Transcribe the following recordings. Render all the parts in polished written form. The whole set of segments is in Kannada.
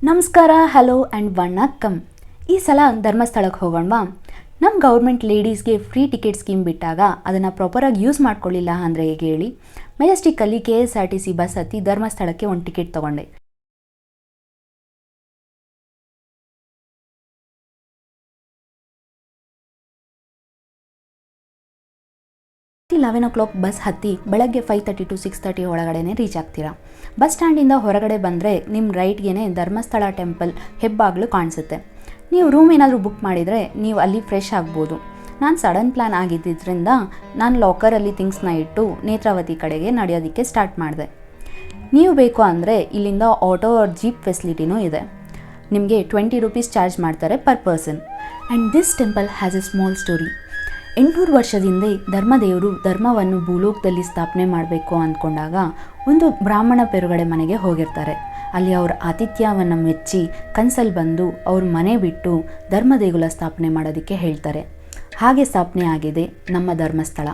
ನಮಸ್ಕಾರ, ಹಲೋ ಆ್ಯಂಡ್ ವಣಕ್ಕಂ. ಈ ಸಲ ಧರ್ಮಸ್ಥಳಕ್ಕೆ ಹೋಗೋಣವಾ? ನಮ್ಮ ಗೌರ್ಮೆಂಟ್ ಲೇಡೀಸ್ಗೆ ಫ್ರೀ ಟಿಕೆಟ್ ಸ್ಕೀಮ್ ಬಿಟ್ಟಾಗ ಅದನ್ನು ಪ್ರಾಪರಾಗಿ ಯೂಸ್ ಮಾಡ್ಕೊಳ್ಳಿಲ್ಲ ಅಂದರೆ ಹೇಗೆ ಹೇಳಿ? ಮೆಜೆಸ್ಟಿಕ್ಕಲ್ಲಿ KSRTC ಬಸ್ ಹತ್ತಿ ಧರ್ಮಸ್ಥಳಕ್ಕೆ ಒಂದು ಟಿಕೆಟ್ ತೊಗೊಂಡೆ. 11 o'clock ಬಸ್ ಹತ್ತಿ ಬೆಳಗ್ಗೆ 5:30 to 6:30 ಒಳಗಡೆ ರೀಚ್ ಆಗ್ತೀರಾ. ಬಸ್ ಸ್ಟ್ಯಾಂಡಿಂದ ಹೊರಗಡೆ ಬಂದರೆ ನಿಮ್ಮ ರೈಟ್ಗೆ ಧರ್ಮಸ್ಥಳ ಟೆಂಪಲ್ ಹೆಬ್ಬಾಗ್ಲು ಕಾಣಿಸುತ್ತೆ. ನೀವು ರೂಮ್ ಏನಾದರೂ ಬುಕ್ ಮಾಡಿದರೆ ನೀವು ಅಲ್ಲಿ ಫ್ರೆಶ್ ಆಗ್ಬೋದು. ನಾನು ಸಡನ್ ಪ್ಲ್ಯಾನ್ ಆಗಿದ್ದರಿಂದ ನಾನು ಲಾಕರಲ್ಲಿ ಥಿಂಗ್ಸ್ನ ಇಟ್ಟು ನೇತ್ರಾವತಿ ಕಡೆಗೆ ನಡೆಯೋದಕ್ಕೆ ಸ್ಟಾರ್ಟ್ ಮಾಡಿದೆ. ನೀವು ಬೇಕು ಅಂದರೆ ಇಲ್ಲಿಂದ ಆಟೋ ಆರ್ ಜೀಪ್ ಫೆಸಿಲಿಟಿನೂ ಇದೆ. ನಿಮಗೆ 20 rupees ಚಾರ್ಜ್ ಮಾಡ್ತಾರೆ per person. And this temple has A small story. 800 ವರ್ಷದಿಂದ ಧರ್ಮದೇವರು ಧರ್ಮವನ್ನು ಭೂಲೋಕದಲ್ಲಿ ಸ್ಥಾಪನೆ ಮಾಡಬೇಕು ಅಂದ್ಕೊಂಡಾಗ ಒಂದು ಬ್ರಾಹ್ಮಣ ಪೆರುಗಡೆ ಮನೆಗೆ ಹೋಗಿರ್ತಾರೆ. ಅಲ್ಲಿ ಅವ್ರ ಆತಿಥ್ಯವನ್ನು ಮೆಚ್ಚಿ ಕನಸಲ್ಲಿ ಬಂದು ಅವ್ರ ಮನೆ ಬಿಟ್ಟು ಧರ್ಮದೇಗುಲ ಸ್ಥಾಪನೆ ಮಾಡೋದಕ್ಕೆ ಹೇಳ್ತಾರೆ. ಹಾಗೆ ಸ್ಥಾಪನೆ ಆಗಿದೆ ನಮ್ಮ ಧರ್ಮಸ್ಥಳ.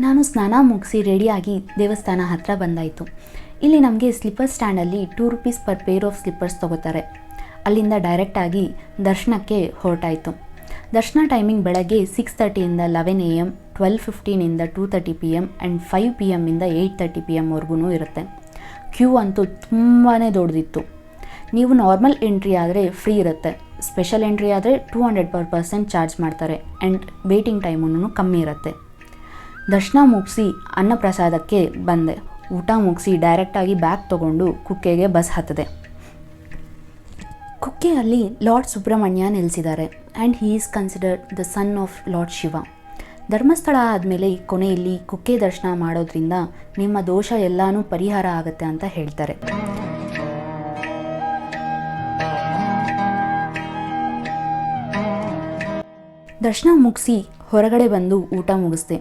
ನಾನು ಸ್ನಾನ ಮುಗಿಸಿ ರೆಡಿಯಾಗಿ ದೇವಸ್ಥಾನ ಹತ್ತಿರ ಬಂದಾಯಿತು. ಇಲ್ಲಿ ನಮಗೆ ಸ್ಲಿಪ್ಪರ್ ಸ್ಟ್ಯಾಂಡಲ್ಲಿ 2 rupees per pair of slippers ತೊಗೋತಾರೆ. ಅಲ್ಲಿಂದ ಡೈರೆಕ್ಟಾಗಿ ದರ್ಶನಕ್ಕೆ ಹೊರಟಾಯಿತು. ದರ್ಶನ ಟೈಮಿಂಗ್ ಬೆಳಗ್ಗೆ 6:30 11 AM, 12:15 2:30 PM and 5 PM 8:30 PM ವರೆಗೂ ಇರುತ್ತೆ. ಕ್ಯೂ ಅಂತೂ ತುಂಬಾ ದೊಡ್ಡದಿತ್ತು. ನೀವು ನಾರ್ಮಲ್ ಎಂಟ್ರಿ ಆದರೆ ಫ್ರೀ ಇರುತ್ತೆ. ಸ್ಪೆಷಲ್ ಎಂಟ್ರಿ ಆದರೆ 200 per person ಚಾರ್ಜ್ ಮಾಡ್ತಾರೆ. ಆ್ಯಂಡ್ ವೇಟಿಂಗ್ ಟೈಮೂ ಕಮ್ಮಿ ಇರುತ್ತೆ. ದರ್ಶನ ಮುಗಿಸಿ ಅನ್ನಪ್ರಸಾದಕ್ಕೆ ಬಂದೆ. ಊಟ ಮುಗಿಸಿ ಡೈರೆಕ್ಟಾಗಿ ಬ್ಯಾಗ್ ತೊಗೊಂಡು ಕುಕ್ಕೆಗೆ ಬಸ್ ಹತ್ತಿದೆ. ಕುಕ್ಕೆಯಲ್ಲಿ ಲಾರ್ಡ್ ಸುಬ್ರಹ್ಮಣ್ಯ ನೆಲೆಸಿದ್ದಾರೆ. And he is considered the son of lord Shiva. Dharmasthala ಆದಮೇಲೆ ಕೊನೆಯಲ್ಲಿ ಕುಕ್ಕೆ ದರ್ಶನ ಮಾಡೋದ್ರಿಂದ ನಿಮ್ಮ ದೋಷ ಎಲ್ಲನೂ ಪರಿಹಾರ ಆಗುತ್ತೆ ಅಂತ ಹೇಳ್ತಾರೆ. ದರ್ಶನ ಮುಗಿಸಿ ಹೊರಗಡೆ ಬಂದು ಊಟ ಮುಗಿಸ್ದೆ.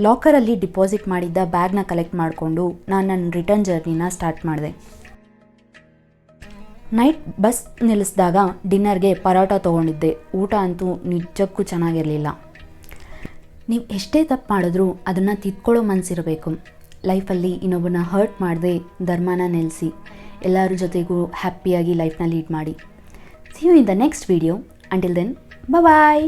ಲಾಕರಲ್ಲಿ ಡಿಪಾಸಿಟ್ ಮಾಡಿದ್ದ ಬ್ಯಾಗ್ನ ಕಲೆಕ್ಟ್ ಮಾಡಿಕೊಂಡು ನಾನು ನನ್ನ ರಿಟರ್ನ್ ಜರ್ನಿನ ಸ್ಟಾರ್ಟ್ ಮಾಡಿದೆ. ನೈಟ್ ಬಸ್ ನಿಲ್ಲಿಸಿದಾಗ ಡಿನ್ನರ್ಗೆ ಪರೋಟ ತೊಗೊಂಡಿದ್ದೆ. ಊಟ ಅಂತೂ ನಿಜಕ್ಕೂ ಚೆನ್ನಾಗಿರಲಿಲ್ಲ. ನೀವು ಎಷ್ಟೇ ತಪ್ಪು ಮಾಡಿದ್ರೂ ಅದನ್ನು ತಿದ್ಕೊಳ್ಳೋ ಮನಸ್ಸಿರಬೇಕು. ಲೈಫಲ್ಲಿ ಇನ್ನೊಬ್ಬನ ಹರ್ಟ್ ಮಾಡದೆ ಧರ್ಮನ ನೆಲೆಸಿ ಎಲ್ಲರ ಜೊತೆಗೂ ಹ್ಯಾಪಿಯಾಗಿ ಲೈಫ್ನ ಲೀಡ್ ಮಾಡಿ. See you in the next video. Until then, bye.